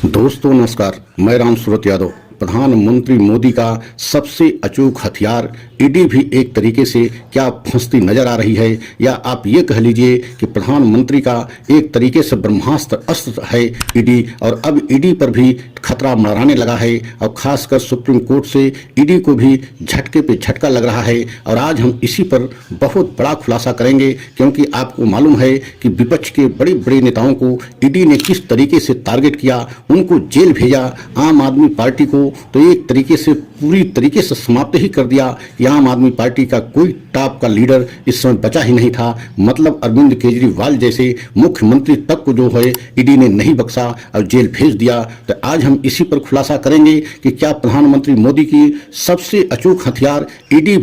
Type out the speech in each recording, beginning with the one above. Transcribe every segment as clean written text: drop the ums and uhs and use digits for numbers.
दोस्तों नमस्कार, मैं राम सूरत यादव। प्रधानमंत्री मोदी का सबसे अचूक हथियार ईडी भी एक तरीके से क्या फंसती नजर आ रही है, या आप ये कह लीजिए कि प्रधानमंत्री का एक तरीके से ब्रह्मास्त्र अस्त्र है ईडी, और अब ईडी पर भी खतरा मंडराने लगा है। और खासकर सुप्रीम कोर्ट से ईडी को भी झटके पे झटका लग रहा है। और आज हम इसी पर बहुत बड़ा खुलासा करेंगे, क्योंकि आपको मालूम है कि विपक्ष के बड़े बड़े नेताओं को ईडी ने किस तरीके से टारगेट किया, उनको जेल भेजा। आम आदमी पार्टी को तो एक तरीके से पूरी तरीके से समाप्त ही कर दिया कि आम आदमी पार्टी का कोई टॉप का लीडर इस समय बचा ही नहीं था। मतलब अरविंद केजरीवाल जैसे मुख्यमंत्री तक को जो है ईडी ने नहीं बख्शा और जेल भेज दिया। तो आज हम इसी पर खुलासा करेंगे कि क्या प्रधानमंत्री मोदी की सबसे अचूक हथियार ईडी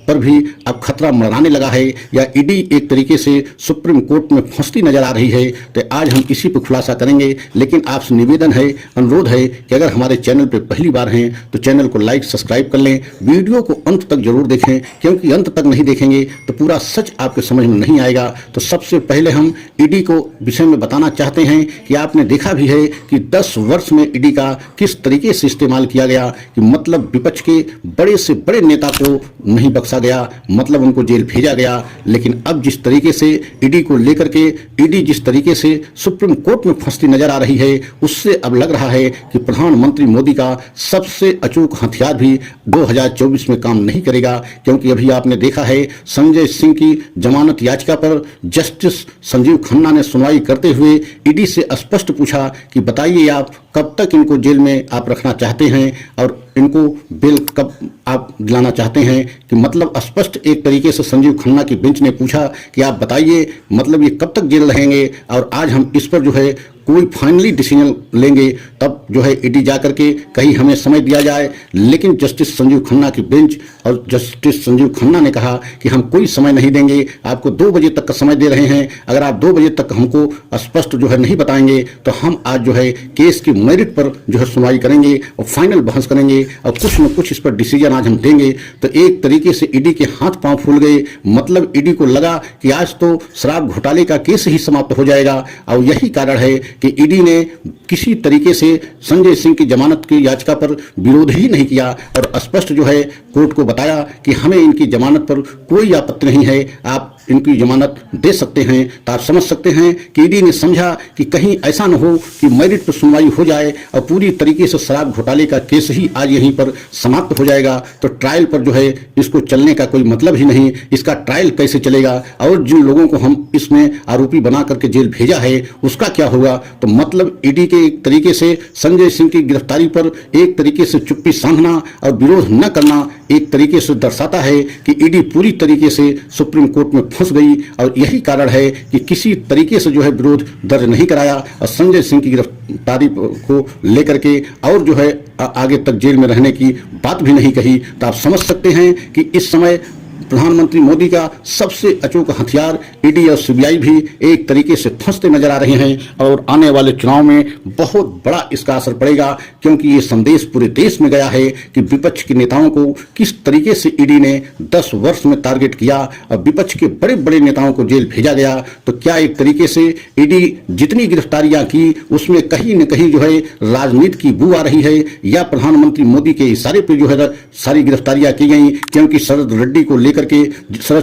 पर भी अब खतरा मंडराने लगा है, या ईडी एक तरीके से सुप्रीम कोर्ट में फंसती नजर आ रही है। तो आज हम इसी पर खुलासा करेंगे। लेकिन आपसे निवेदन है, अनुरोध है कि अगर हमारे चैनल पर पहली बार हैं तो चैनल को लाइक सब्सक्राइब कर लें, वीडियो को अंत तक जरूर देखें, क्योंकि अंत तक नहीं देखेंगे तो पूरा सच आपके समझ में नहीं आएगा। तो सबसे पहले हम ईडी को विषय में बताना चाहते हैं कि आपने देखा भी है कि 10 वर्ष में ईडी का किस तरीके से इस्तेमाल किया गया, कि मतलब विपक्ष के बड़े से बड़े नेता को नहीं बख्शा गया, मतलब उनको जेल भेजा गया। लेकिन अब जिस तरीके से ईडी को लेकर के ईडी जिस तरीके से सुप्रीम कोर्ट में फंसती नजर आ रही है, उससे अब लग रहा है कि प्रधानमंत्री मोदी का सबसे अचूक हथियार भी 2024 में काम नहीं करेगा। क्योंकि अभी आपने देखा है संजय सिंह की जमानत याचिका पर जस्टिस संजीव खन्ना ने सुनवाई करते हुए ईडी से स्पष्ट पूछा कि बताइए आप कब तक इनको जेल में आप रखना चाहते हैं और इनको बेल कब आप दिलाना चाहते हैं। कि मतलब स्पष्ट एक तरीके से संजीव खन्ना की बेंच ने पूछा कि आप बताइए मतलब ये कब तक जेल रहेंगे, और आज हम इस पर जो है कोई फाइनली डिसीजन लेंगे, तब जो है ईडी जा करके कहीं हमें समय दिया जाए। लेकिन जस्टिस संजीव खन्ना की बेंच और जस्टिस संजीव खन्ना ने कहा कि हम कोई समय नहीं देंगे, आपको 2 बजे तक का समय दे रहे हैं। अगर आप 2 बजे तक हमको स्पष्ट जो है नहीं बताएंगे तो हम आज जो है केस की मेरिट पर जो है सुनवाई करेंगे और फाइनल बहस करेंगे, और कुछ न कुछ इस पर डिसीजन आज हम देंगे। तो एक तरीके से ईडी के हाथ पांव फूल गए। मतलब ईडी को लगा कि आज तो शराब घोटाले का केस ही समाप्त हो जाएगा, और यही कारण है कि ईडी ने किसी तरीके से संजय सिंह की जमानत की याचिका पर विरोध ही नहीं किया, और स्पष्ट जो है कोर्ट को बताया कि हमें इनकी जमानत पर कोई आपत्ति नहीं है, आप इनकी जमानत दे सकते हैं। तो आप समझ सकते हैं कि ईडी ने समझा कि कहीं ऐसा न हो कि मेरिट पर सुनवाई हो जाए और पूरी तरीके से शराब घोटाले का केस ही आज यहीं पर समाप्त हो जाएगा, तो ट्रायल पर जो है इसको चलने का कोई मतलब ही नहीं। इसका ट्रायल कैसे चलेगा, और जिन लोगों को हम इसमें आरोपी बना करके जेल भेजा है उसका क्या होगा। तो मतलब ईडी के एक तरीके से संजय सिंह की गिरफ्तारी पर एक तरीके से चुप्पी साधना और विरोध न करना एक तरीके से दर्शाता है कि ईडी पूरी तरीके से सुप्रीम कोर्ट में फंस गई, और यही कारण है कि किसी तरीके से जो है विरोध दर्ज नहीं कराया और संजय सिंह की गिरफ्तारी को लेकर के और जो है आगे तक जेल में रहने की बात भी नहीं कही। तो आप समझ सकते हैं कि इस समय प्रधानमंत्री मोदी का सबसे अचूक हथियार ईडी और सीबीआई भी एक तरीके से फंसते नजर आ रहे हैं, और आने वाले चुनाव में बहुत बड़ा इसका असर पड़ेगा। क्योंकि ये संदेश पूरे देश में गया है कि विपक्ष के नेताओं को किस तरीके से ईडी ने 10 वर्ष में टारगेट किया और विपक्ष के बड़े बड़े नेताओं को जेल भेजा गया। तो क्या एक तरीके से ईडी जितनी गिरफ्तारियां की उसमें कहीं न कहीं जो है राजनीति की बू आ रही है, या प्रधानमंत्री मोदी के इशारे पर जो है सारी गिरफ्तारियां की गई। क्योंकि शरद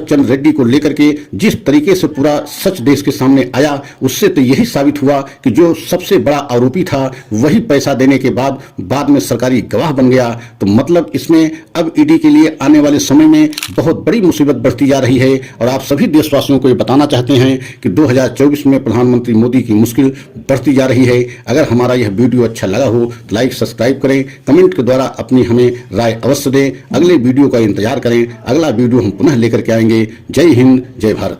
चंद्र रेड्डी को लेकर के जिस तरीके से पूरा सच देश के सामने आया, उससे तो यही साबित हुआ कि जो सबसे बड़ा आरोपी था वही पैसा देने के बाद में सरकारी गवाह बन गया। तो मतलब इसमें अब ईडी के लिए आने वाले समय में बहुत बड़ी मुसीबत बढ़ती जा रही है। और आप सभी देशवासियों को ये बताना चाहते हैं कि 2024 में प्रधानमंत्री मोदी की मुश्किल बढ़ती जा रही है। अगर हमारा यह वीडियो अच्छा लगा हो तो लाइक सब्सक्राइब करें, कमेंट के द्वारा अपनी हमें राय अवश्य दें। अगले वीडियो का इंतजार करें, अगला वीडियो हम पुनः लेकर के आएंगे। जय हिंद, जय भारत।